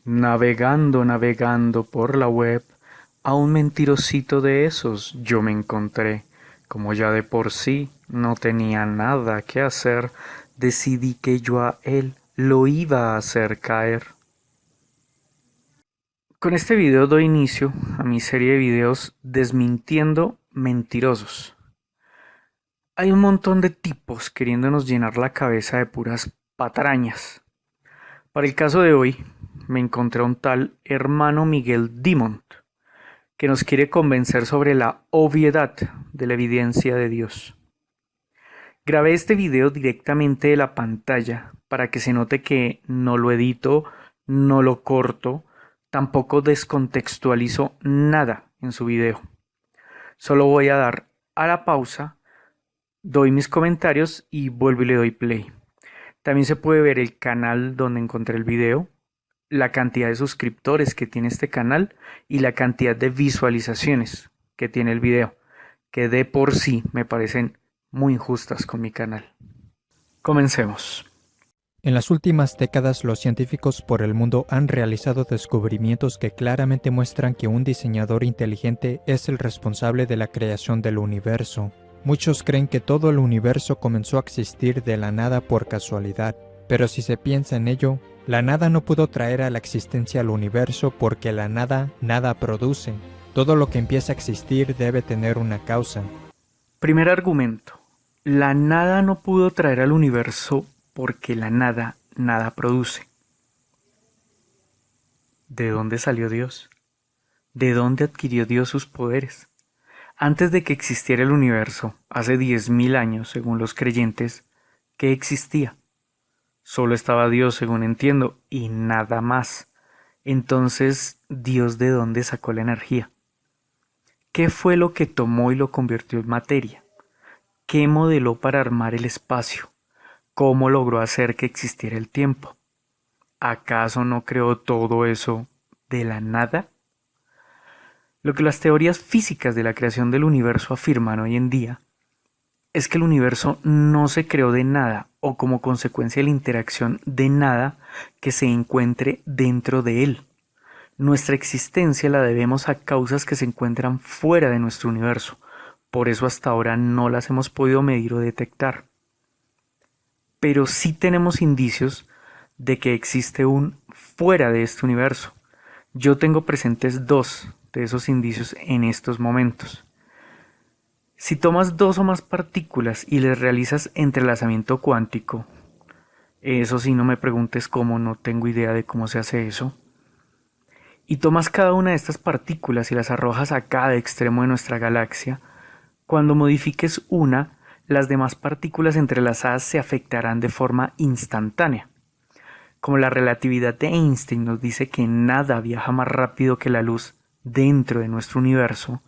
Navegando por la web, a un mentirosito de esos yo me encontré. Como ya de por sí no tenía nada que hacer, decidí que yo a él lo iba a hacer caer. Con este video doy inicio a mi serie de videos desmintiendo mentirosos. Hay un montón de tipos queriéndonos llenar la cabeza de puras patrañas. Para el caso de hoy, me encontré a un tal hermano Miguel Dimont, que nos quiere convencer sobre la obviedad de la evidencia de Dios. Grabé este video directamente de la pantalla para que se note que no lo edito, no lo corto, tampoco descontextualizo nada en su video. Solo voy a dar a la pausa, doy mis comentarios y vuelvo y le doy play. También se puede ver el canal donde encontré el video, la cantidad de suscriptores que tiene este canal y la cantidad de visualizaciones que tiene el video, que de por sí me parecen muy injustas con mi canal. Comencemos. En las últimas décadas, los científicos por el mundo han realizado descubrimientos que claramente muestran que un diseñador inteligente es el responsable de la creación del universo. Muchos creen que todo el universo comenzó a existir de la nada por casualidad, pero si se piensa en ello, la nada no pudo traer a la existencia al universo porque la nada nada produce. Todo lo que empieza a existir debe tener una causa. Primer argumento. La nada no pudo traer al universo porque la nada nada produce. ¿De dónde salió Dios? ¿De dónde adquirió Dios sus poderes? Antes de que existiera el universo, hace 10.000 años, según los creyentes, ¿qué existía? Solo estaba Dios, según entiendo, y nada más. Entonces, ¿Dios de dónde sacó la energía? ¿Qué fue lo que tomó y lo convirtió en materia? ¿Qué modeló para armar el espacio? ¿Cómo logró hacer que existiera el tiempo? ¿Acaso no creó todo eso de la nada? Lo que las teorías físicas de la creación del universo afirman hoy en día es que el universo no se creó de nada o como consecuencia de la interacción de nada que se encuentre dentro de él. Nuestra existencia la debemos a causas que se encuentran fuera de nuestro universo, por eso hasta ahora no las hemos podido medir o detectar. Pero sí tenemos indicios de que existe un fuera de este universo. Yo tengo presentes dos de esos indicios en estos momentos. Si tomas dos o más partículas y les realizas entrelazamiento cuántico, eso sí, no me preguntes cómo, no tengo idea de cómo se hace eso, y tomas cada una de estas partículas y las arrojas a cada extremo de nuestra galaxia, cuando modifiques una, las demás partículas entrelazadas se afectarán de forma instantánea. Como la relatividad de Einstein nos dice que nada viaja más rápido que la luz dentro de nuestro universo,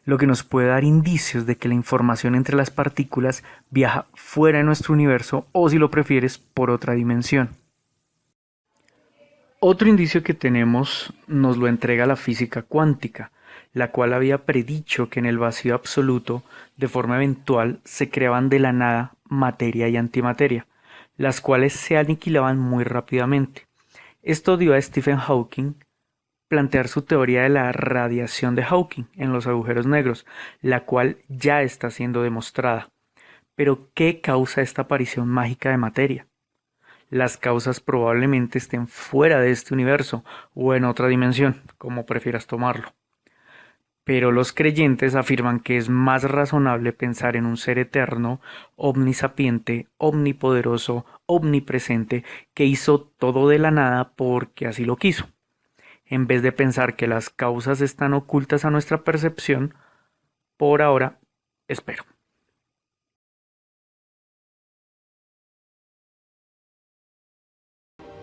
lo que nos puede dar indicios de que la información entre las partículas viaja fuera de nuestro universo o, si lo prefieres, por otra dimensión. Otro indicio que tenemos nos lo entrega la física cuántica, la cual había predicho que en el vacío absoluto, de forma eventual, se creaban de la nada materia y antimateria, las cuales se aniquilaban muy rápidamente. Esto dio a Stephen Hawking plantear su teoría de la radiación de Hawking en los agujeros negros, la cual ya está siendo demostrada. Pero, ¿qué causa esta aparición mágica de materia? Las causas probablemente estén fuera de este universo o en otra dimensión, como prefieras tomarlo. Pero los creyentes afirman que es más razonable pensar en un ser eterno, omnisapiente, omnipoderoso, omnipresente, que hizo todo de la nada porque así lo quiso, en vez de pensar que las causas están ocultas a nuestra percepción. Por ahora, espero.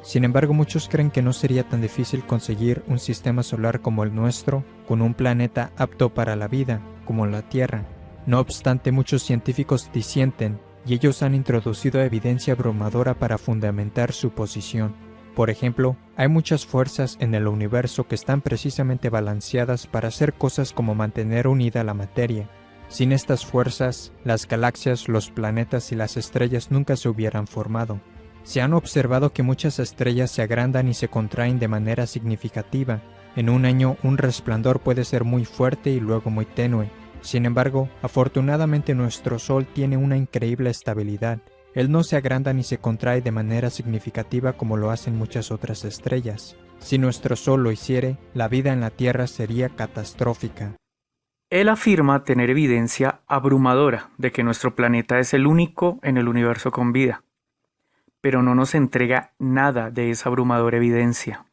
Sin embargo, muchos creen que no sería tan difícil conseguir un sistema solar como el nuestro, con un planeta apto para la vida, como la Tierra. No obstante, muchos científicos disienten, y ellos han introducido evidencia abrumadora para fundamentar su posición. Por ejemplo, hay muchas fuerzas en el universo que están precisamente balanceadas para hacer cosas como mantener unida la materia. Sin estas fuerzas, las galaxias, los planetas y las estrellas nunca se hubieran formado. Se han observado que muchas estrellas se agrandan y se contraen de manera significativa. En un año, un resplandor puede ser muy fuerte y luego muy tenue. Sin embargo, afortunadamente nuestro Sol tiene una increíble estabilidad. Él no se agranda ni se contrae de manera significativa como lo hacen muchas otras estrellas. Si nuestro Sol lo hiciere, la vida en la Tierra sería catastrófica. Él afirma tener evidencia abrumadora de que nuestro planeta es el único en el universo con vida, pero no nos entrega nada de esa abrumadora evidencia.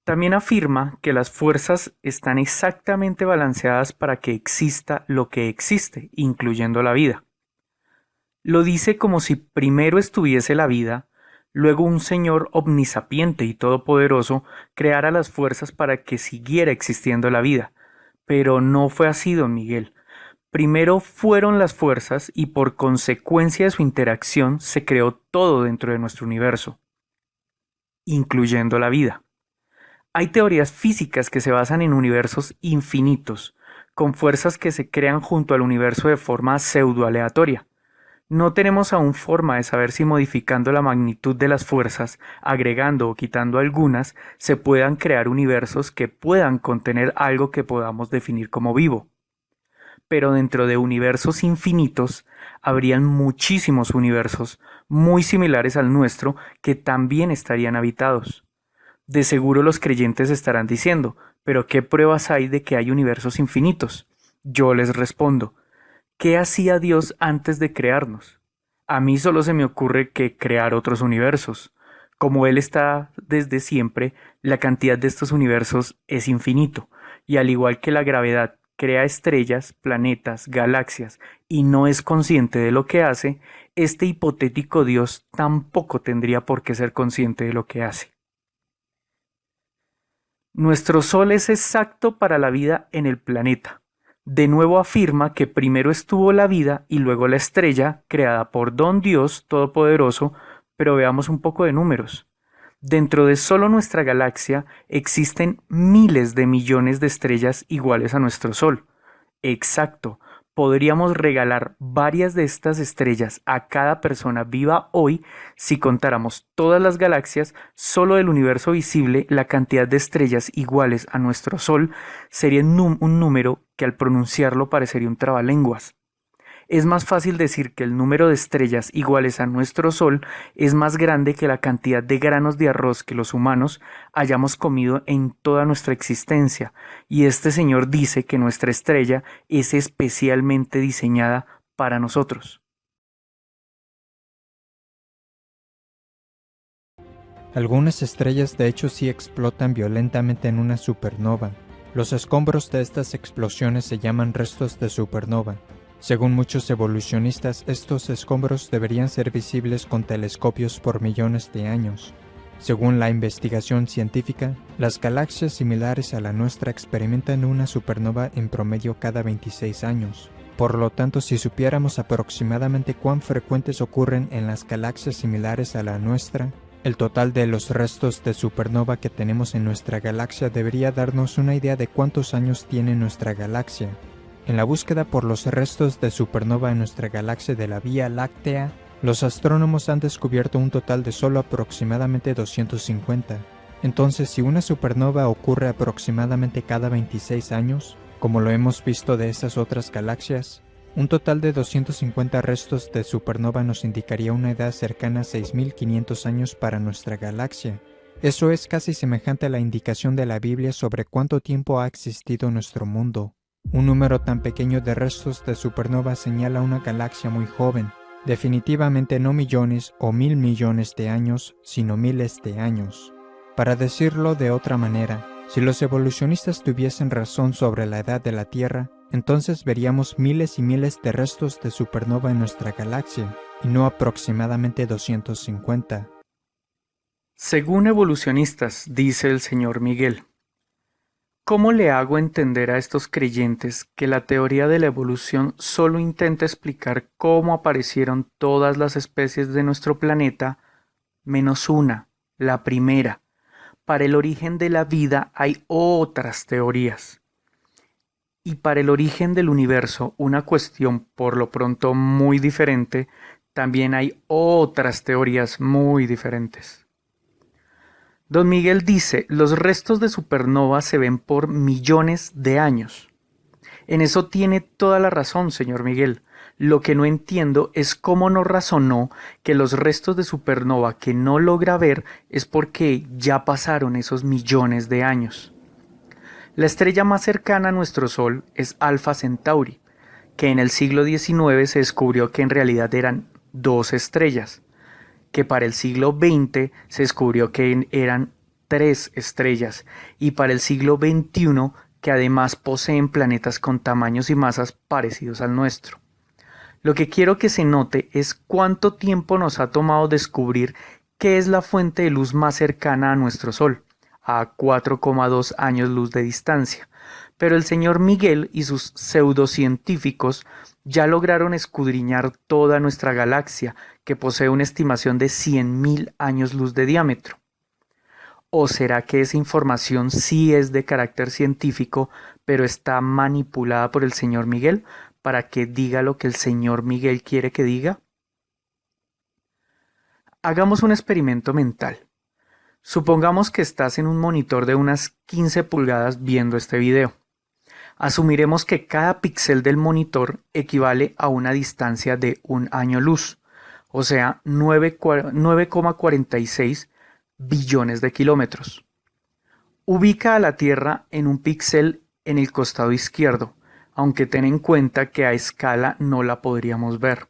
También afirma que las fuerzas están exactamente balanceadas para que exista lo que existe, incluyendo la vida. Lo dice como si primero estuviese la vida, luego un señor omnisapiente y todopoderoso creara las fuerzas para que siguiera existiendo la vida. Pero no fue así, don Miguel. Primero fueron las fuerzas y por consecuencia de su interacción se creó todo dentro de nuestro universo, incluyendo la vida. Hay teorías físicas que se basan en universos infinitos, con fuerzas que se crean junto al universo de forma pseudo-aleatoria. No tenemos aún forma de saber si modificando la magnitud de las fuerzas, agregando o quitando algunas, se puedan crear universos que puedan contener algo que podamos definir como vivo. Pero dentro de universos infinitos, habrían muchísimos universos muy similares al nuestro que también estarían habitados. De seguro los creyentes estarán diciendo, ¿pero qué pruebas hay de que hay universos infinitos? Yo les respondo, ¿qué hacía Dios antes de crearnos? A mí solo se me ocurre que crear otros universos. Como Él está desde siempre, la cantidad de estos universos es infinito, y al igual que la gravedad crea estrellas, planetas, galaxias, y no es consciente de lo que hace, este hipotético Dios tampoco tendría por qué ser consciente de lo que hace. Nuestro Sol es exacto para la vida en el planeta. De nuevo afirma que primero estuvo la vida y luego la estrella, creada por Don Dios Todopoderoso, pero veamos un poco de números. Dentro de solo nuestra galaxia existen miles de millones de estrellas iguales a nuestro Sol. Exacto, podríamos regalar varias de estas estrellas a cada persona viva hoy si contáramos todas las galaxias. Solo del universo visible, la cantidad de estrellas iguales a nuestro Sol sería un número que al pronunciarlo parecería un trabalenguas. Es más fácil decir que el número de estrellas iguales a nuestro Sol es más grande que la cantidad de granos de arroz que los humanos hayamos comido en toda nuestra existencia, y este señor dice que nuestra estrella es especialmente diseñada para nosotros. Algunas estrellas de hecho sí explotan violentamente en una supernova. Los escombros de estas explosiones se llaman restos de supernova. Según muchos evolucionistas, estos escombros deberían ser visibles con telescopios por millones de años. Según la investigación científica, las galaxias similares a la nuestra experimentan una supernova en promedio cada 26 años. Por lo tanto, si supiéramos aproximadamente cuán frecuentes ocurren en las galaxias similares a la nuestra, el total de los restos de supernova que tenemos en nuestra galaxia debería darnos una idea de cuántos años tiene nuestra galaxia. En la búsqueda por los restos de supernova en nuestra galaxia de la Vía Láctea, los astrónomos han descubierto un total de solo aproximadamente 250. Entonces, si una supernova ocurre aproximadamente cada 26 años, como lo hemos visto de esas otras galaxias, un total de 250 restos de supernova nos indicaría una edad cercana a 6.500 años para nuestra galaxia. Eso es casi semejante a la indicación de la Biblia sobre cuánto tiempo ha existido nuestro mundo. Un número tan pequeño de restos de supernova señala una galaxia muy joven, definitivamente no millones o 1.000 millones de años, sino miles de años. Para decirlo de otra manera, si los evolucionistas tuviesen razón sobre la edad de la Tierra, entonces veríamos miles y miles de restos de supernova en nuestra galaxia, y no aproximadamente 250. Según evolucionistas, dice el señor Miguel, ¿cómo le hago entender a estos creyentes que la teoría de la evolución solo intenta explicar cómo aparecieron todas las especies de nuestro planeta, menos una, la primera? Para el origen de la vida hay otras teorías. Y para el origen del universo, una cuestión por lo pronto muy diferente, también hay otras teorías muy diferentes. Don Miguel dice, los restos de supernova se ven por millones de años. En eso tiene toda la razón, señor Miguel. Lo que no entiendo es cómo no razonó que los restos de supernova que no logra ver es porque ya pasaron esos millones de años. La estrella más cercana a nuestro Sol es Alpha Centauri, que en el siglo XIX se descubrió que en realidad eran dos estrellas, que para el siglo XX se descubrió que eran tres estrellas y para el siglo XXI que además poseen planetas con tamaños y masas parecidos al nuestro. Lo que quiero que se note es cuánto tiempo nos ha tomado descubrir qué es la fuente de luz más cercana a nuestro Sol, a 4,2 años luz de distancia. Pero el señor Miguel y sus pseudocientíficos ya lograron escudriñar toda nuestra galaxia, que posee una estimación de 100.000 años luz de diámetro. ¿O será que esa información sí es de carácter científico, pero está manipulada por el señor Miguel para que diga lo que el señor Miguel quiere que diga? Hagamos un experimento mental. Supongamos que estás en un monitor de unas 15 pulgadas viendo este video. Asumiremos que cada píxel del monitor equivale a una distancia de un año luz, o sea, 9,46 billones de kilómetros. Ubica a la Tierra en un píxel en el costado izquierdo, aunque ten en cuenta que a escala no la podríamos ver.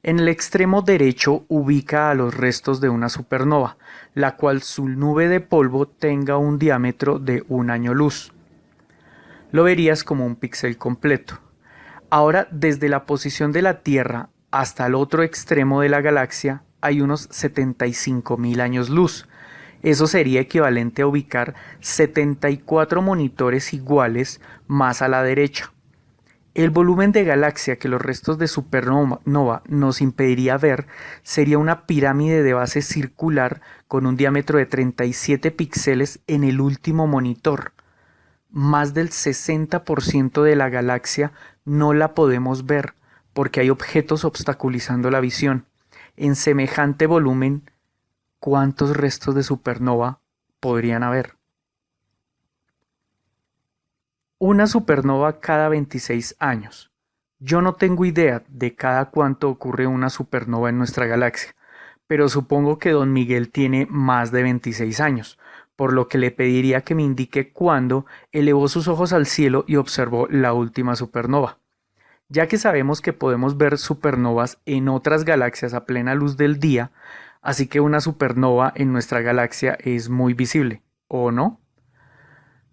En el extremo derecho ubica a los restos de una supernova, la cual su nube de polvo tenga un diámetro de un año luz. Lo verías como un píxel completo. Ahora, desde la posición de la Tierra hasta el otro extremo de la galaxia hay unos 75.000 años luz. Eso sería equivalente a ubicar 74 monitores iguales más a la derecha. El volumen de galaxia que los restos de supernova nos impediría ver sería una pirámide de base circular con un diámetro de 37 píxeles en el último monitor. Más del 60% de la galaxia no la podemos ver porque hay objetos obstaculizando la visión. En semejante volumen, ¿cuántos restos de supernova podrían haber? Una supernova cada 26 años. Yo no tengo idea de cada cuánto ocurre una supernova en nuestra galaxia, pero supongo que don Miguel tiene más de 26 años, por lo que le pediría que me indique cuándo elevó sus ojos al cielo y observó la última supernova. Ya que sabemos que podemos ver supernovas en otras galaxias a plena luz del día, así que una supernova en nuestra galaxia es muy visible, ¿o no?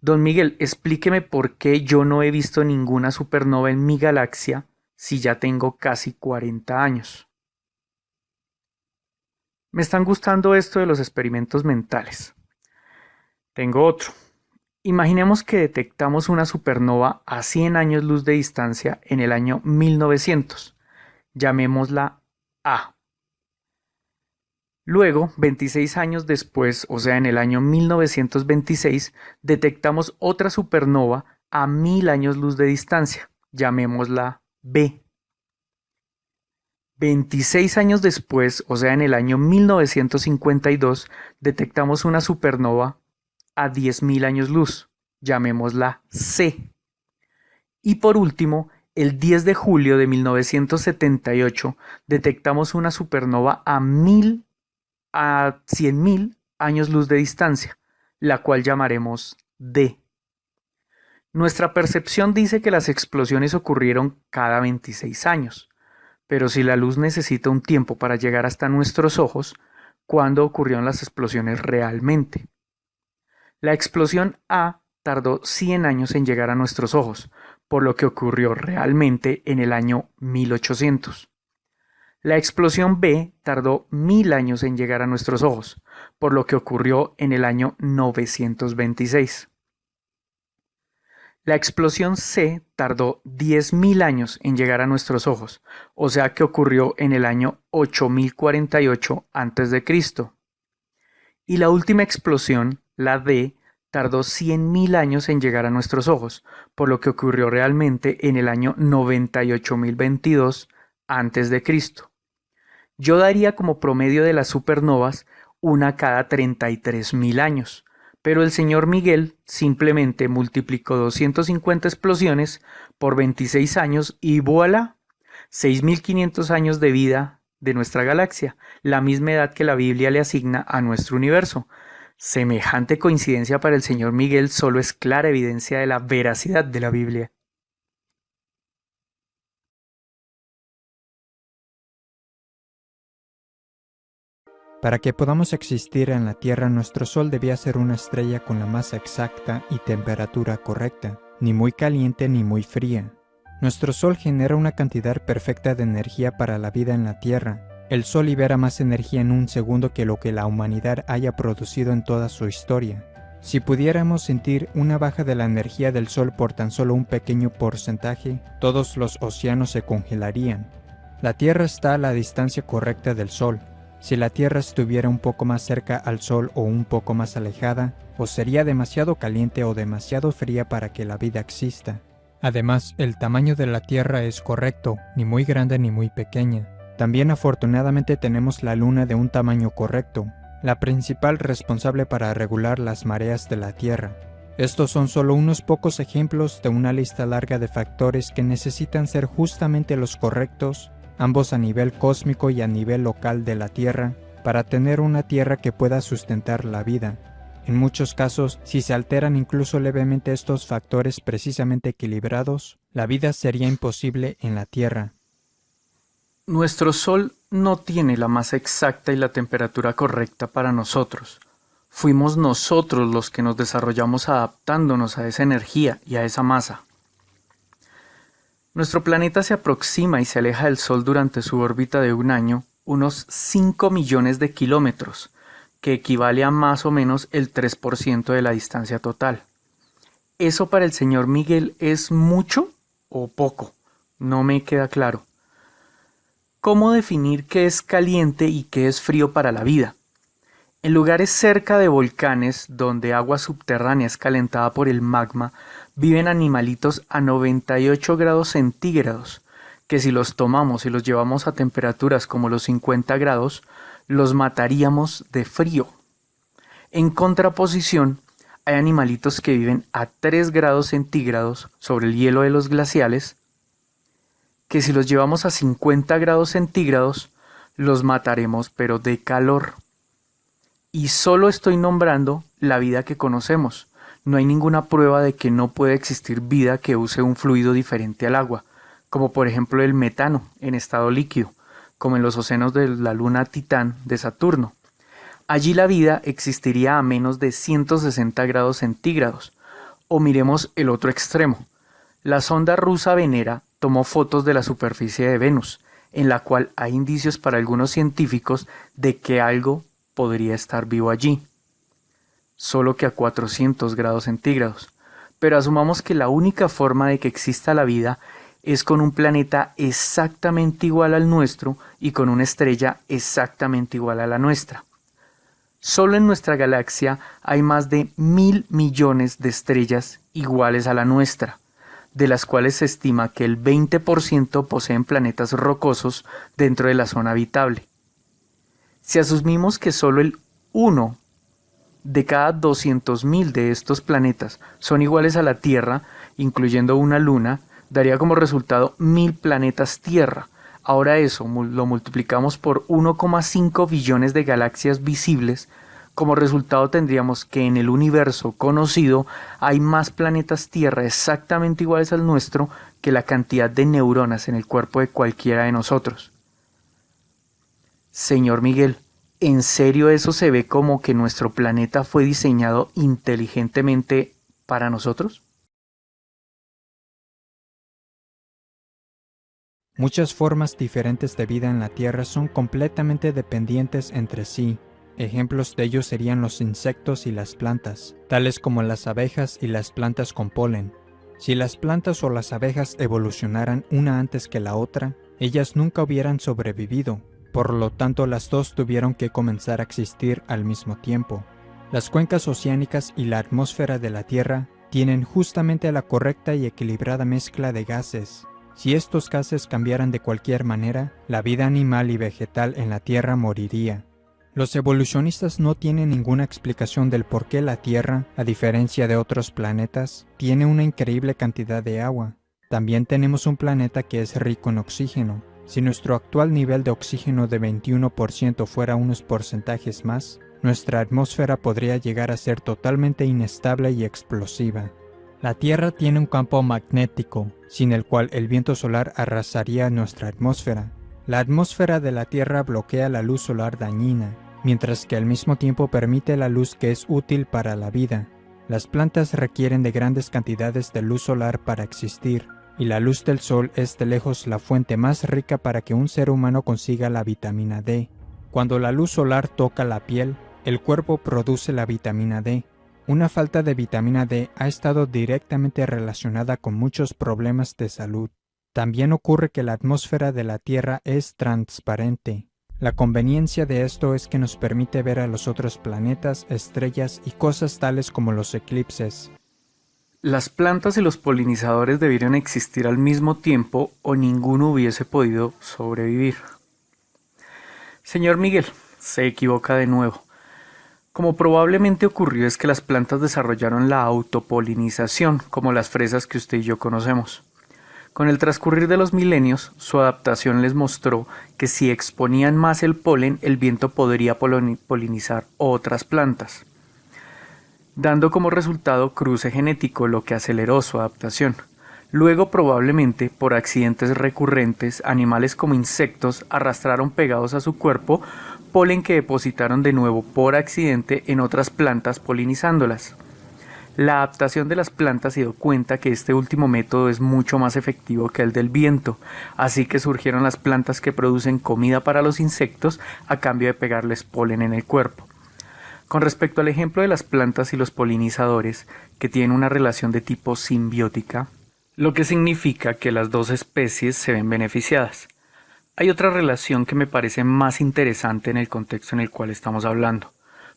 Don Miguel, explíqueme por qué yo no he visto ninguna supernova en mi galaxia si ya tengo casi 40 años. Me están gustando esto de los experimentos mentales. Tengo otro. Imaginemos que detectamos una supernova a 100 años luz de distancia en el año 1900. Llamémosla A. Luego, 26 años después, o sea en el año 1926, detectamos otra supernova a 1000 años luz de distancia. Llamémosla B. 26 años después, o sea en el año 1952, detectamos una supernova a 10.000 años luz, llamémosla C. Y por último, el 10 de julio de 1978, detectamos una supernova a 100.000 años luz de distancia, la cual llamaremos D. Nuestra percepción dice que las explosiones ocurrieron cada 26 años, pero si la luz necesita un tiempo para llegar hasta nuestros ojos, ¿cuándo ocurrieron las explosiones realmente? La explosión A tardó 100 años en llegar a nuestros ojos, por lo que ocurrió realmente en el año 1800. La explosión B tardó 1000 años en llegar a nuestros ojos, por lo que ocurrió en el año 926. La explosión C tardó 10.000 años en llegar a nuestros ojos, o sea que ocurrió en el año 8048 a.C. Y la última explosión, la D, tardó 100.000 años en llegar a nuestros ojos, por lo que ocurrió realmente en el año 98.022 a.C. Yo daría como promedio de las supernovas una cada 33.000 años, pero el señor Miguel simplemente multiplicó 250 explosiones por 26 años y voilà, 6.500 años de vida de nuestra galaxia, la misma edad que la Biblia le asigna a nuestro universo. Semejante coincidencia para el señor Miguel solo es clara evidencia de la veracidad de la Biblia. Para que podamos existir en la Tierra, nuestro Sol debía ser una estrella con la masa exacta y temperatura correcta, ni muy caliente ni muy fría. Nuestro Sol genera una cantidad perfecta de energía para la vida en la Tierra. El Sol libera más energía en un segundo que lo que la humanidad haya producido en toda su historia. Si pudiéramos sentir una baja de la energía del Sol por tan solo un pequeño porcentaje, todos los océanos se congelarían. La Tierra está a la distancia correcta del Sol. Si la Tierra estuviera un poco más cerca al Sol o un poco más alejada, o sería demasiado caliente o demasiado fría para que la vida exista. Además, el tamaño de la Tierra es correcto, ni muy grande ni muy pequeña. También afortunadamente tenemos la Luna de un tamaño correcto, la principal responsable para regular las mareas de la Tierra. Estos son solo unos pocos ejemplos de una lista larga de factores que necesitan ser justamente los correctos, ambos a nivel cósmico y a nivel local de la Tierra, para tener una Tierra que pueda sustentar la vida. En muchos casos, si se alteran incluso levemente estos factores precisamente equilibrados, la vida sería imposible en la Tierra. Nuestro Sol no tiene la masa exacta y la temperatura correcta para nosotros. Fuimos nosotros los que nos desarrollamos adaptándonos a esa energía y a esa masa. Nuestro planeta se aproxima y se aleja del Sol durante su órbita de un año unos 5 millones de kilómetros, que equivale a más o menos el 3% de la distancia total. ¿Eso para el señor Miguel es mucho o poco? No me queda claro. ¿Cómo definir qué es caliente y qué es frío para la vida? En lugares cerca de volcanes, donde agua subterránea es calentada por el magma, viven animalitos a 98 grados centígrados, que si los tomamos y los llevamos a temperaturas como los 50 grados, los mataríamos de frío. En contraposición, hay animalitos que viven a 3 grados centígrados sobre el hielo de los glaciales, que si los llevamos a 50 grados centígrados, los mataremos pero de calor. Y solo estoy nombrando la vida que conocemos. No hay ninguna prueba de que no puede existir vida que use un fluido diferente al agua, como por ejemplo el metano en estado líquido, como en los océanos de la luna Titán de Saturno. Allí la vida existiría a menos de 160 grados centígrados. O miremos el otro extremo. La sonda rusa Venera tomó fotos de la superficie de Venus, en la cual hay indicios para algunos científicos de que algo podría estar vivo allí, solo que a 400 grados centígrados. Pero asumamos que la única forma de que exista la vida es con un planeta exactamente igual al nuestro y con una estrella exactamente igual a la nuestra. Solo en nuestra galaxia hay más de 1.000 millones de estrellas iguales a la nuestra, de las cuales se estima que el 20% poseen planetas rocosos dentro de la zona habitable. Si asumimos que solo el 1 de cada 200.000 de estos planetas son iguales a la Tierra, incluyendo una luna, daría como resultado 1.000 planetas Tierra. Ahora eso lo multiplicamos por 1,5 billones de galaxias visibles. Como resultado tendríamos que en el universo conocido hay más planetas Tierra exactamente iguales al nuestro que la cantidad de neuronas en el cuerpo de cualquiera de nosotros. Señor Miguel, ¿en serio eso se ve como que nuestro planeta fue diseñado inteligentemente para nosotros? Muchas formas diferentes de vida en la Tierra son completamente dependientes entre sí. Ejemplos de ello serían los insectos y las plantas, tales como las abejas y las plantas con polen. Si las plantas o las abejas evolucionaran una antes que la otra, ellas nunca hubieran sobrevivido. Por lo tanto, las dos tuvieron que comenzar a existir al mismo tiempo. Las cuencas oceánicas y la atmósfera de la Tierra tienen justamente la correcta y equilibrada mezcla de gases. Si estos gases cambiaran de cualquier manera, la vida animal y vegetal en la Tierra moriría. Los evolucionistas no tienen ninguna explicación del por qué la Tierra, a diferencia de otros planetas, tiene una increíble cantidad de agua. También tenemos un planeta que es rico en oxígeno. Si nuestro actual nivel de oxígeno de 21% fuera unos porcentajes más, nuestra atmósfera podría llegar a ser totalmente inestable y explosiva. La Tierra tiene un campo magnético, sin el cual el viento solar arrasaría nuestra atmósfera. La atmósfera de la Tierra bloquea la luz solar dañina, mientras que al mismo tiempo permite la luz que es útil para la vida. Las plantas requieren de grandes cantidades de luz solar para existir, y la luz del sol es de lejos la fuente más rica para que un ser humano consiga la vitamina D. Cuando la luz solar toca la piel, el cuerpo produce la vitamina D. Una falta de vitamina D ha estado directamente relacionada con muchos problemas de salud. También ocurre que la atmósfera de la Tierra es transparente. La conveniencia de esto es que nos permite ver a los otros planetas, estrellas y cosas tales como los eclipses. Las plantas y los polinizadores debieron existir al mismo tiempo o ninguno hubiese podido sobrevivir. Señor Miguel, se equivoca de nuevo. Como probablemente ocurrió es que las plantas desarrollaron la autopolinización, como las fresas que usted y yo conocemos. Con el transcurrir de los milenios, su adaptación les mostró que si exponían más el polen, el viento podría polinizar otras plantas, dando como resultado cruce genético, lo que aceleró su adaptación. Luego, probablemente, por accidentes recurrentes, animales como insectos arrastraron pegados a su cuerpo polen que depositaron de nuevo por accidente en otras plantas polinizándolas. La adaptación de las plantas se dio cuenta que este último método es mucho más efectivo que el del viento, así que surgieron las plantas que producen comida para los insectos a cambio de pegarles polen en el cuerpo. Con respecto al ejemplo de las plantas y los polinizadores, que tienen una relación de tipo simbiótica, lo que significa que las dos especies se ven beneficiadas. Hay otra relación que me parece más interesante en el contexto en el cual estamos hablando.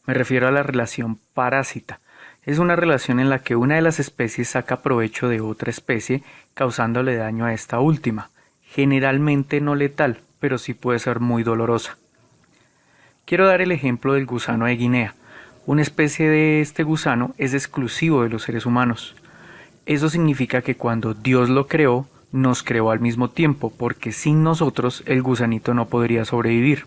Me refiero a la relación parásita. Es una relación en la que una de las especies saca provecho de otra especie, causándole daño a esta última. Generalmente no letal, pero sí puede ser muy dolorosa. Quiero dar el ejemplo del gusano de Guinea. Una especie de este gusano es exclusivo de los seres humanos. Eso significa que cuando Dios lo creó, nos creó al mismo tiempo, porque sin nosotros el gusanito no podría sobrevivir.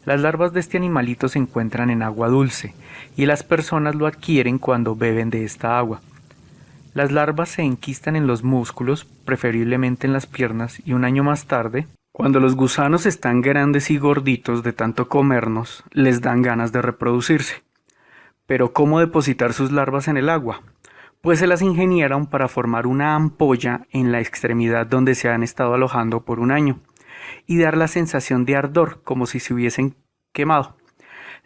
Las larvas de este animalito se encuentran en agua dulce, y las personas lo adquieren cuando beben de esta agua. Las larvas se enquistan en los músculos, preferiblemente en las piernas, y un año más tarde, cuando los gusanos están grandes y gorditos de tanto comernos, les dan ganas de reproducirse. Pero ¿cómo depositar sus larvas en el agua? Pues se las ingeniaron para formar una ampolla en la extremidad donde se han estado alojando por un año y dar la sensación de ardor como si se hubiesen quemado.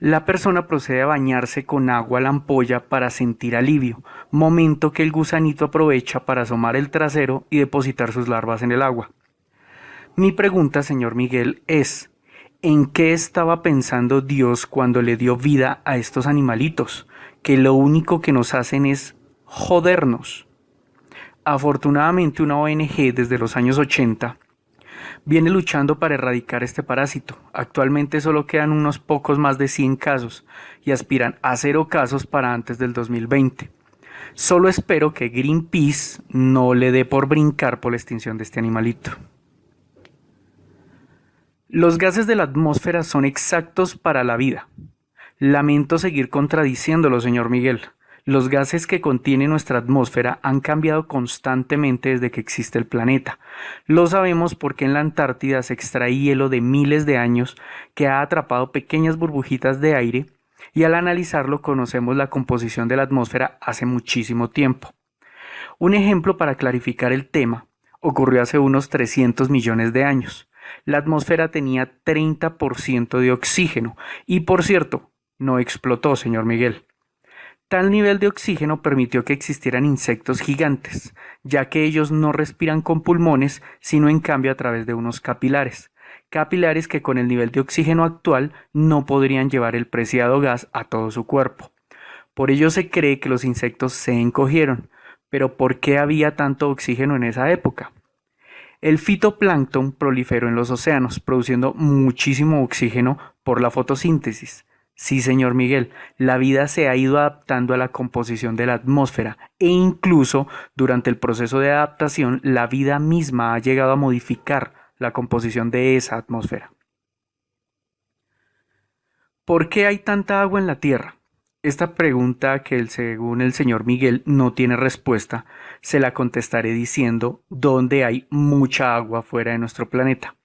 La persona procede a bañarse con agua a la ampolla para sentir alivio, momento que el gusanito aprovecha para asomar el trasero y depositar sus larvas en el agua. Mi pregunta, señor Miguel, es: ¿en qué estaba pensando Dios cuando le dio vida a estos animalitos, que lo único que nos hacen es jodernos? Afortunadamente, una ONG desde los años 80 viene luchando para erradicar este parásito. Actualmente solo quedan unos pocos más de 100 casos y aspiran a 0 casos para antes del 2020. Solo espero que Greenpeace no le dé por brincar por la extinción de este animalito. Los gases de la atmósfera son exactos para la vida. Lamento seguir contradiciéndolo, señor Miguel. Los gases que contiene nuestra atmósfera han cambiado constantemente desde que existe el planeta. Lo sabemos porque en la Antártida se extrae hielo de miles de años que ha atrapado pequeñas burbujitas de aire, y al analizarlo conocemos la composición de la atmósfera hace muchísimo tiempo. Un ejemplo para clarificar el tema ocurrió hace unos 300 millones de años. La atmósfera tenía 30% de oxígeno y, por cierto, no explotó, señor Miguel. Tal nivel de oxígeno permitió que existieran insectos gigantes, ya que ellos no respiran con pulmones, sino en cambio a través de unos capilares que con el nivel de oxígeno actual no podrían llevar el preciado gas a todo su cuerpo. Por ello se cree que los insectos se encogieron. Pero ¿por qué había tanto oxígeno en esa época? El fitoplancton proliferó en los océanos, produciendo muchísimo oxígeno por la fotosíntesis. Sí, señor Miguel, la vida se ha ido adaptando a la composición de la atmósfera e incluso durante el proceso de adaptación la vida misma ha llegado a modificar la composición de esa atmósfera. ¿Por qué hay tanta agua en la Tierra? Esta pregunta que según el señor Miguel no tiene respuesta, se la contestaré diciendo dónde hay mucha agua fuera de nuestro planeta.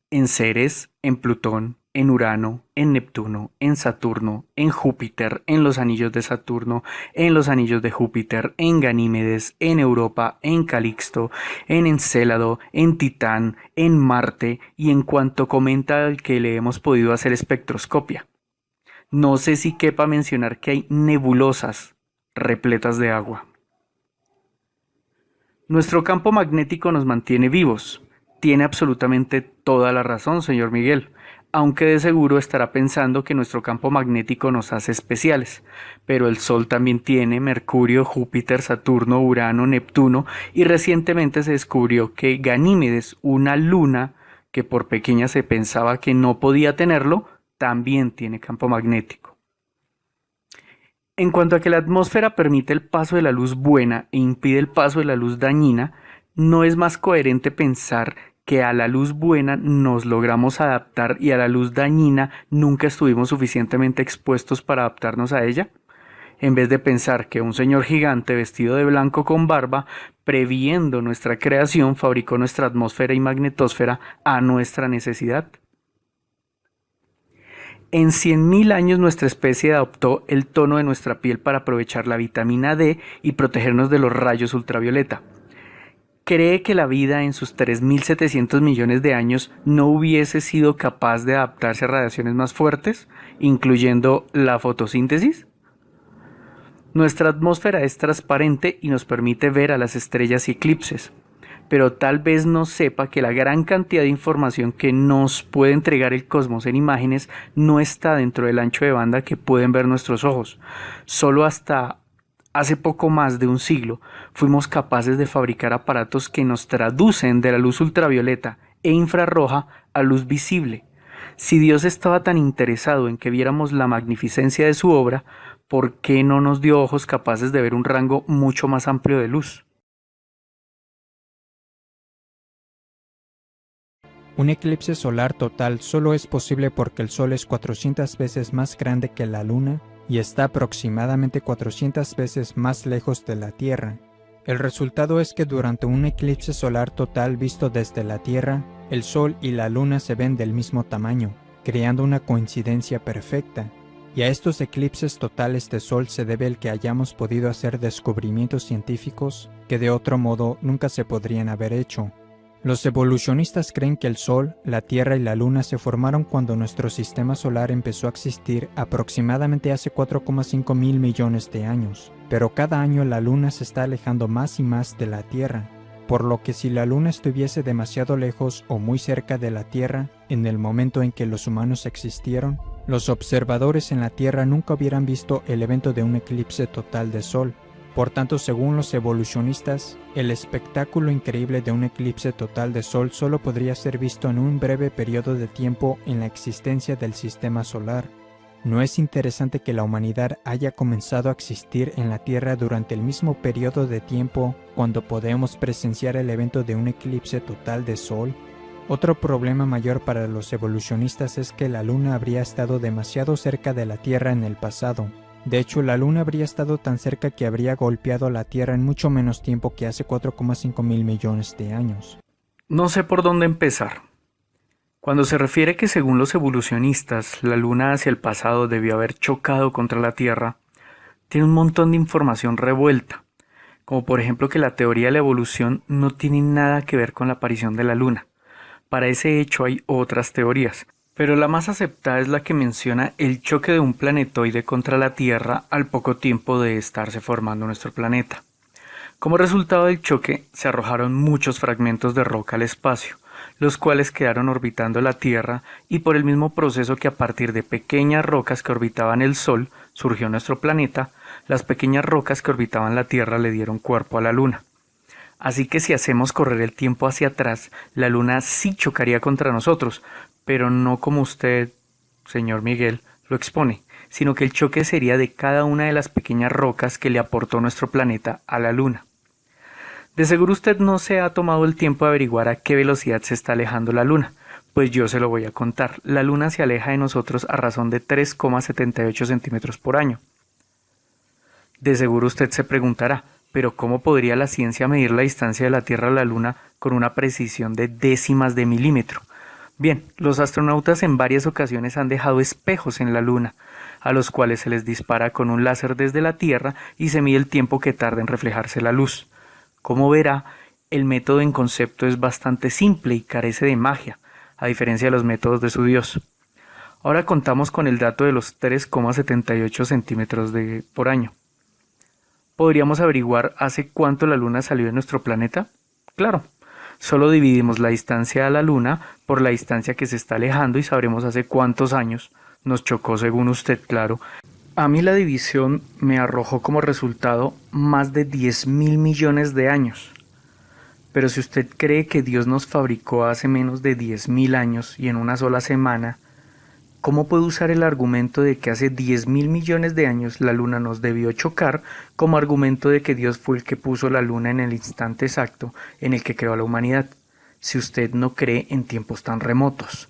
En Ceres, en Plutón, en Urano, en Neptuno, en Saturno, en Júpiter, en los anillos de Saturno, en los anillos de Júpiter, en Ganímedes, en Europa, en Calixto, en Encélado, en Titán, en Marte y en cuanto cometa al que le hemos podido hacer espectroscopia. No sé si quepa mencionar que hay nebulosas repletas de agua. Nuestro campo magnético nos mantiene vivos. Tiene absolutamente toda la razón, señor Miguel, aunque de seguro estará pensando que nuestro campo magnético nos hace especiales, pero el Sol también tiene Mercurio, Júpiter, Saturno, Urano, Neptuno y recientemente se descubrió que Ganímedes, una luna que por pequeña se pensaba que no podía tenerlo, también tiene campo magnético. En cuanto a que la atmósfera permite el paso de la luz buena e impide el paso de la luz dañina, ¿no es más coherente pensar que a la luz buena nos logramos adaptar y a la luz dañina nunca estuvimos suficientemente expuestos para adaptarnos a ella? En vez de pensar que un señor gigante vestido de blanco con barba, previendo nuestra creación, fabricó nuestra atmósfera y magnetosfera a nuestra necesidad. En 100.000 años nuestra especie adoptó el tono de nuestra piel para aprovechar la vitamina D y protegernos de los rayos ultravioleta. ¿Cree que la vida en sus 3.700 millones de años no hubiese sido capaz de adaptarse a radiaciones más fuertes, incluyendo la fotosíntesis? Nuestra atmósfera es transparente y nos permite ver a las estrellas y eclipses, pero tal vez no sepa que la gran cantidad de información que nos puede entregar el cosmos en imágenes no está dentro del ancho de banda que pueden ver nuestros ojos. Solo hasta hace poco más de un siglo fuimos capaces de fabricar aparatos que nos traducen de la luz ultravioleta e infrarroja a luz visible. Si Dios estaba tan interesado en que viéramos la magnificencia de su obra, ¿por qué no nos dio ojos capaces de ver un rango mucho más amplio de luz? Un eclipse solar total solo es posible porque el Sol es 400 veces más grande que la Luna y está aproximadamente 400 veces más lejos de la Tierra. El resultado es que durante un eclipse solar total visto desde la Tierra, el Sol y la Luna se ven del mismo tamaño, creando una coincidencia perfecta. Y a estos eclipses totales de Sol se debe el que hayamos podido hacer descubrimientos científicos que de otro modo nunca se podrían haber hecho. Los evolucionistas creen que el Sol, la Tierra y la Luna se formaron cuando nuestro sistema solar empezó a existir aproximadamente hace 4,5 mil millones de años, pero cada año la Luna se está alejando más y más de la Tierra, por lo que si la Luna estuviese demasiado lejos o muy cerca de la Tierra, en el momento en que los humanos existieron, los observadores en la Tierra nunca hubieran visto el evento de un eclipse total de Sol. Por tanto, según los evolucionistas, el espectáculo increíble de un eclipse total de Sol solo podría ser visto en un breve periodo de tiempo en la existencia del sistema solar. ¿No es interesante que la humanidad haya comenzado a existir en la Tierra durante el mismo periodo de tiempo cuando podemos presenciar el evento de un eclipse total de Sol? Otro problema mayor para los evolucionistas es que la Luna habría estado demasiado cerca de la Tierra en el pasado. De hecho, la Luna habría estado tan cerca que habría golpeado a la Tierra en mucho menos tiempo que hace 4,5 mil millones de años. No sé por dónde empezar. Cuando se refiere que según los evolucionistas, la Luna hacia el pasado debió haber chocado contra la Tierra, tiene un montón de información revuelta, como por ejemplo que la teoría de la evolución no tiene nada que ver con la aparición de la Luna. Para ese hecho hay otras teorías, pero la más aceptada es la que menciona el choque de un planetoide contra la Tierra al poco tiempo de estarse formando nuestro planeta. Como resultado del choque, se arrojaron muchos fragmentos de roca al espacio, los cuales quedaron orbitando la Tierra y por el mismo proceso que a partir de pequeñas rocas que orbitaban el Sol surgió nuestro planeta, las pequeñas rocas que orbitaban la Tierra le dieron cuerpo a la Luna. Así que si hacemos correr el tiempo hacia atrás, la Luna sí chocaría contra nosotros, pero no como usted, señor Miguel, lo expone, sino que el choque sería de cada una de las pequeñas rocas que le aportó nuestro planeta a la Luna. De seguro usted no se ha tomado el tiempo de averiguar a qué velocidad se está alejando la Luna, pues yo se lo voy a contar. La Luna se aleja de nosotros a razón de 3,78 centímetros por año. De seguro usted se preguntará, pero ¿cómo podría la ciencia medir la distancia de la Tierra a la Luna con una precisión de décimas de milímetro? Bien, los astronautas en varias ocasiones han dejado espejos en la Luna, a los cuales se les dispara con un láser desde la Tierra y se mide el tiempo que tarda en reflejarse la luz. Como verá, el método en concepto es bastante simple y carece de magia, a diferencia de los métodos de su Dios. Ahora contamos con el dato de los 3,78 centímetros por año. ¿Podríamos averiguar hace cuánto la Luna salió de nuestro planeta? Claro, solo dividimos la distancia a la Luna por la distancia que se está alejando y sabremos hace cuántos años nos chocó según usted, claro. A mí la división me arrojó como resultado más de 10.000 millones de años. Pero si usted cree que Dios nos fabricó hace menos de 10.000 años y en una sola semana, ¿cómo puede usar el argumento de que hace 10.000 millones de años la Luna nos debió chocar como argumento de que Dios fue el que puso la Luna en el instante exacto en el que creó a la humanidad, si usted no cree en tiempos tan remotos?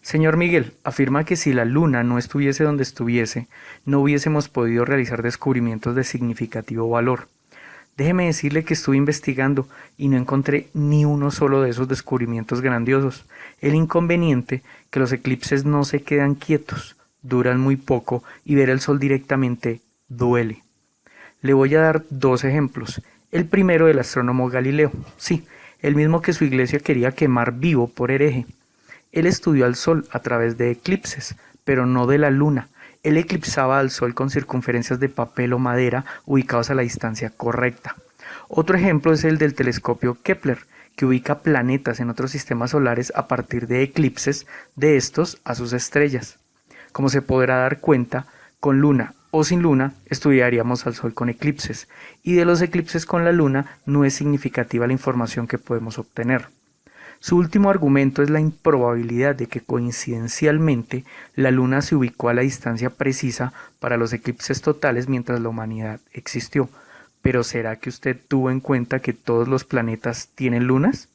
Señor Miguel, afirma que si la Luna no estuviese donde estuviese, no hubiésemos podido realizar descubrimientos de significativo valor. Déjeme decirle que estuve investigando y no encontré ni uno solo de esos descubrimientos grandiosos. El inconveniente, que los eclipses no se quedan quietos, duran muy poco y ver el sol directamente duele. Le voy a dar dos ejemplos. El primero del astrónomo Galileo, sí, el mismo que su iglesia quería quemar vivo por hereje. Él estudió al sol a través de eclipses, pero no de la luna. Él eclipsaba al sol con circunferencias de papel o madera ubicados a la distancia correcta. Otro ejemplo es el del telescopio Kepler, que ubica planetas en otros sistemas solares a partir de eclipses de estos a sus estrellas. Como se podrá dar cuenta, con luna o sin luna estudiaríamos al sol con eclipses, y de los eclipses con la luna no es significativa la información que podemos obtener. Su último argumento es la improbabilidad de que coincidencialmente la Luna se ubicó a la distancia precisa para los eclipses totales mientras la humanidad existió. Pero ¿será que usted tuvo en cuenta que todos los planetas tienen lunas?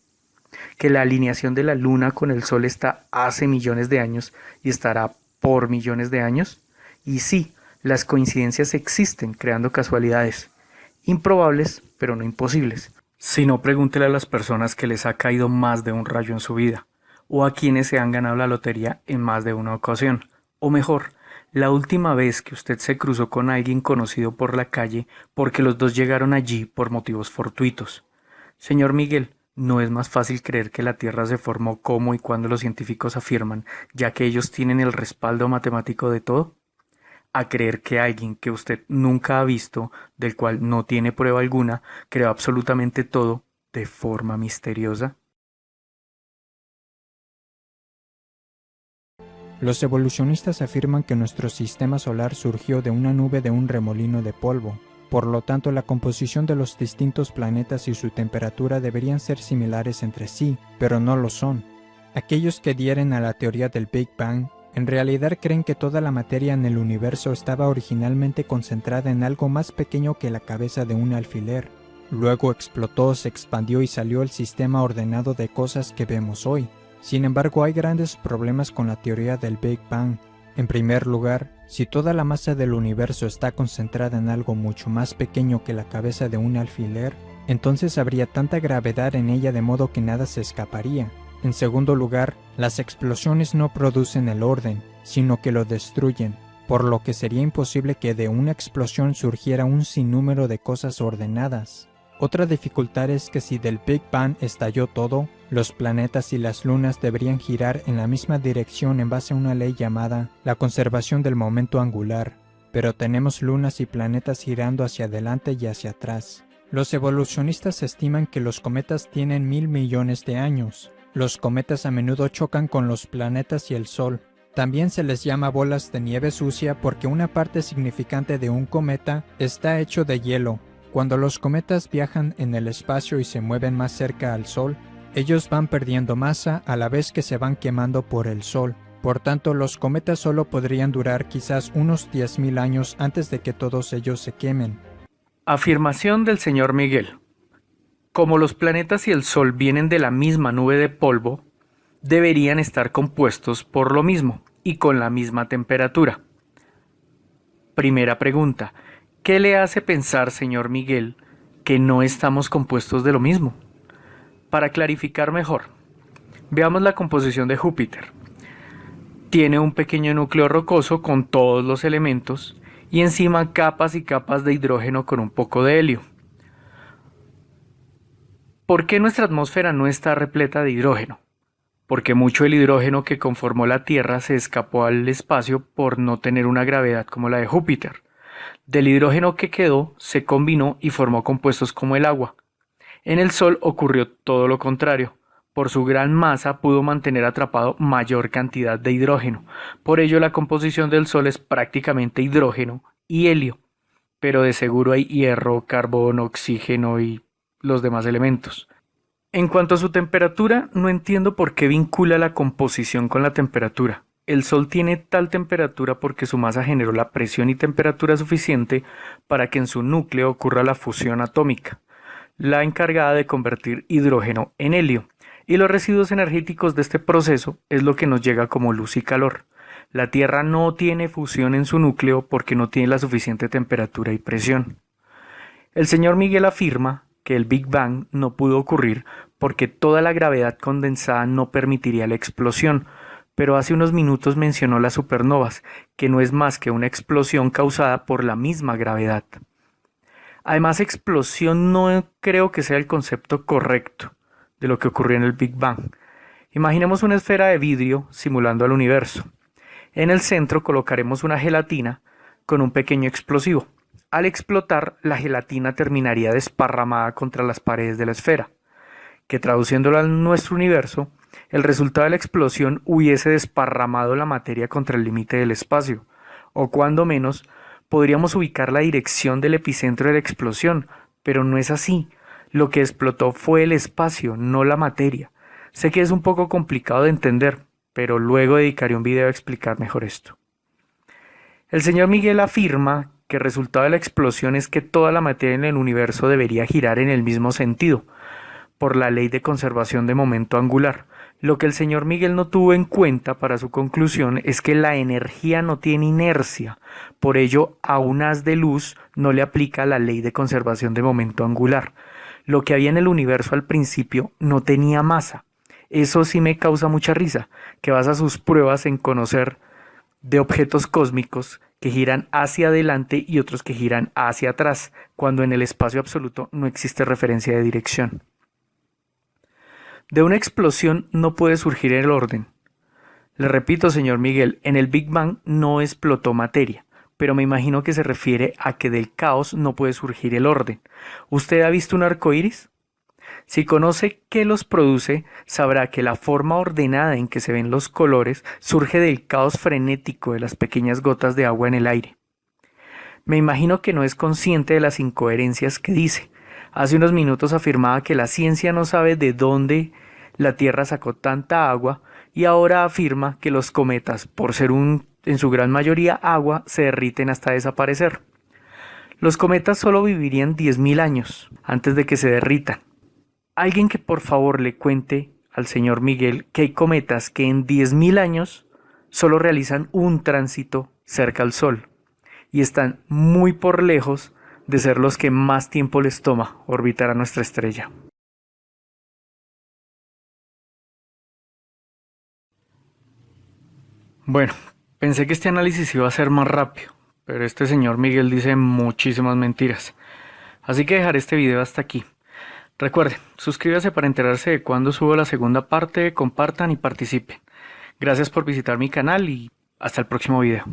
¿Que la alineación de la Luna con el Sol está hace millones de años y estará por millones de años? Y sí, las coincidencias existen creando casualidades. Improbables, pero no imposibles. Si no, pregúntele a las personas que les ha caído más de un rayo en su vida, o a quienes se han ganado la lotería en más de una ocasión. O mejor, la última vez que usted se cruzó con alguien conocido por la calle porque los dos llegaron allí por motivos fortuitos. Señor Miguel, ¿no es más fácil creer que la Tierra se formó como y cuando los científicos afirman, ya que ellos tienen el respaldo matemático de todo? A creer que alguien que usted nunca ha visto, del cual no tiene prueba alguna, creó absolutamente todo de forma misteriosa. Los evolucionistas afirman que nuestro sistema solar surgió de una nube de un remolino de polvo. Por lo tanto, la composición de los distintos planetas y su temperatura deberían ser similares entre sí, pero no lo son. Aquellos que adhieren a la teoría del Big Bang en realidad creen que toda la materia en el universo estaba originalmente concentrada en algo más pequeño que la cabeza de un alfiler. Luego explotó, se expandió y salió el sistema ordenado de cosas que vemos hoy. Sin embargo, hay grandes problemas con la teoría del Big Bang. En primer lugar, si toda la masa del universo está concentrada en algo mucho más pequeño que la cabeza de un alfiler, entonces habría tanta gravedad en ella de modo que nada se escaparía. En segundo lugar, las explosiones no producen el orden, sino que lo destruyen, por lo que sería imposible que de una explosión surgiera un sinnúmero de cosas ordenadas. Otra dificultad es que si del Big Bang estalló todo, los planetas y las lunas deberían girar en la misma dirección en base a una ley llamada la conservación del momento angular, pero tenemos lunas y planetas girando hacia adelante y hacia atrás. Los evolucionistas estiman que los cometas tienen 1.000 millones de años. Los cometas a menudo chocan con los planetas y el Sol. También se les llama bolas de nieve sucia porque una parte significante de un cometa está hecho de hielo. Cuando los cometas viajan en el espacio y se mueven más cerca al Sol, ellos van perdiendo masa a la vez que se van quemando por el Sol. Por tanto, los cometas solo podrían durar quizás unos 10.000 años antes de que todos ellos se quemen. Afirmación del señor Miguel. Como los planetas y el Sol vienen de la misma nube de polvo, deberían estar compuestos por lo mismo y con la misma temperatura. Primera pregunta. ¿Qué le hace pensar, señor Miguel, que no estamos compuestos de lo mismo? Para clarificar mejor, veamos la composición de Júpiter. Tiene un pequeño núcleo rocoso con todos los elementos y encima capas y capas de hidrógeno con un poco de helio. ¿Por qué nuestra atmósfera no está repleta de hidrógeno? Porque mucho del hidrógeno que conformó la Tierra se escapó al espacio por no tener una gravedad como la de Júpiter. Del hidrógeno que quedó se combinó y formó compuestos como el agua. En el Sol ocurrió todo lo contrario. Por su gran masa pudo mantener atrapado mayor cantidad de hidrógeno. Por ello la composición del Sol es prácticamente hidrógeno y helio. Pero de seguro hay hierro, carbono, oxígeno y los demás elementos. En cuanto a su temperatura, no entiendo por qué vincula la composición con la temperatura. El Sol tiene tal temperatura porque su masa generó la presión y temperatura suficiente para que en su núcleo ocurra la fusión atómica, la encargada de convertir hidrógeno en helio, y los residuos energéticos de este proceso es lo que nos llega como luz y calor. La Tierra no tiene fusión en su núcleo porque no tiene la suficiente temperatura y presión. El señor Miguel afirma que el Big Bang no pudo ocurrir porque toda la gravedad condensada no permitiría la explosión, pero hace unos minutos mencionó las supernovas, que no es más que una explosión causada por la misma gravedad. Además, explosión no creo que sea el concepto correcto de lo que ocurrió en el Big Bang. Imaginemos una esfera de vidrio simulando al universo. En el centro colocaremos una gelatina con un pequeño explosivo. Al explotar, la gelatina terminaría desparramada contra las paredes de la esfera, que traduciéndolo a nuestro universo, el resultado de la explosión hubiese desparramado la materia contra el límite del espacio, o cuando menos, podríamos ubicar la dirección del epicentro de la explosión, pero no es así. Lo que explotó fue el espacio, no la materia. Sé que es un poco complicado de entender, pero luego dedicaré un video a explicar mejor esto. El señor Miguel afirma que el resultado de la explosión es que toda la materia en el universo debería girar en el mismo sentido, por la ley de conservación de momento angular. Lo que el señor Miguel no tuvo en cuenta para su conclusión es que la energía no tiene inercia, por ello a un haz de luz no le aplica la ley de conservación de momento angular. Lo que había en el universo al principio no tenía masa. Eso sí me causa mucha risa, que basa sus pruebas en conocer de objetos cósmicos que giran hacia adelante y otros que giran hacia atrás, cuando en el espacio absoluto no existe referencia de dirección. De una explosión no puede surgir el orden. Le repito, señor Miguel, en el Big Bang no explotó materia, pero me imagino que se refiere a que del caos no puede surgir el orden. ¿Usted ha visto un arco iris? Si conoce qué los produce, sabrá que la forma ordenada en que se ven los colores surge del caos frenético de las pequeñas gotas de agua en el aire. Me imagino que no es consciente de las incoherencias que dice. Hace unos minutos afirmaba que la ciencia no sabe de dónde la Tierra sacó tanta agua y ahora afirma que los cometas, por ser en su gran mayoría agua, se derriten hasta desaparecer. Los cometas solo vivirían 10.000 años antes de que se derritan. Alguien que por favor le cuente al señor Miguel que hay cometas que en 10.000 años solo realizan un tránsito cerca al Sol y están muy por lejos de ser los que más tiempo les toma orbitar a nuestra estrella. Bueno, pensé que este análisis iba a ser más rápido, pero este señor Miguel dice muchísimas mentiras. Así que dejaré este video hasta aquí. Recuerde, suscríbase para enterarse de cuando subo la segunda parte, compartan y participen. Gracias por visitar mi canal y hasta el próximo video.